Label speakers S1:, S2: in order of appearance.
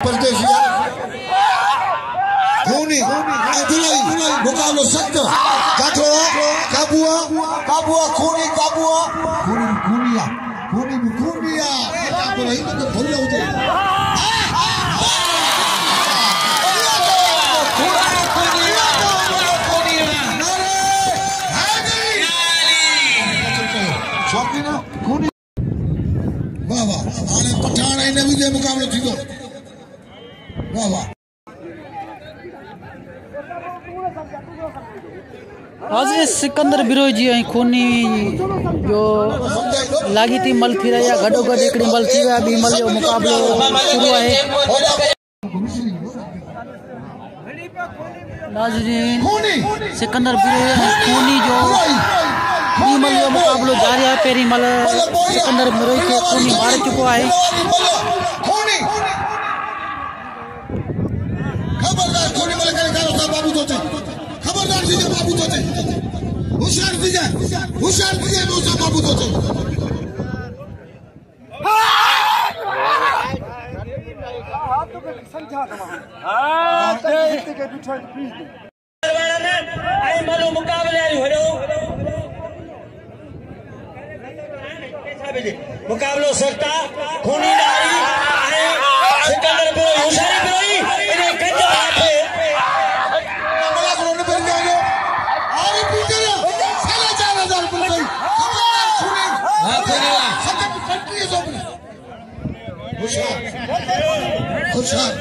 S1: परदेशिया खूनी दिलाई मुकाबलो सख्त काठोड़ा काबुआ खूनी खूनिया तो रही तो भूल जाओ शौकीन खूनी वाह वाह आने पठान इन भी जे मुकाबलो थी तो वाह वाह
S2: आज सिकंदर बिरोई जी ऐं खूनी जो लागी थी मल थी रही गडो गड एक मल थी विया बी मल जो मुकाबलो शुरू है। नाज़रीन सिकंदर बिरोई ऐं खूनी जो बी मल जो मुकाबलो जारी है। पहिरीं मल सिकंदर बिरोई के खूनी मारे चुको है।
S1: खबरदार दीजिए बाबू तो होशियार दीजिए दोस्तों बाबू तो
S3: मुकाबलो सकता खूनी नारी सिकंदर बिरोई होशियारी बिरोई इन्हें कंजा हाथे
S1: खुशहाल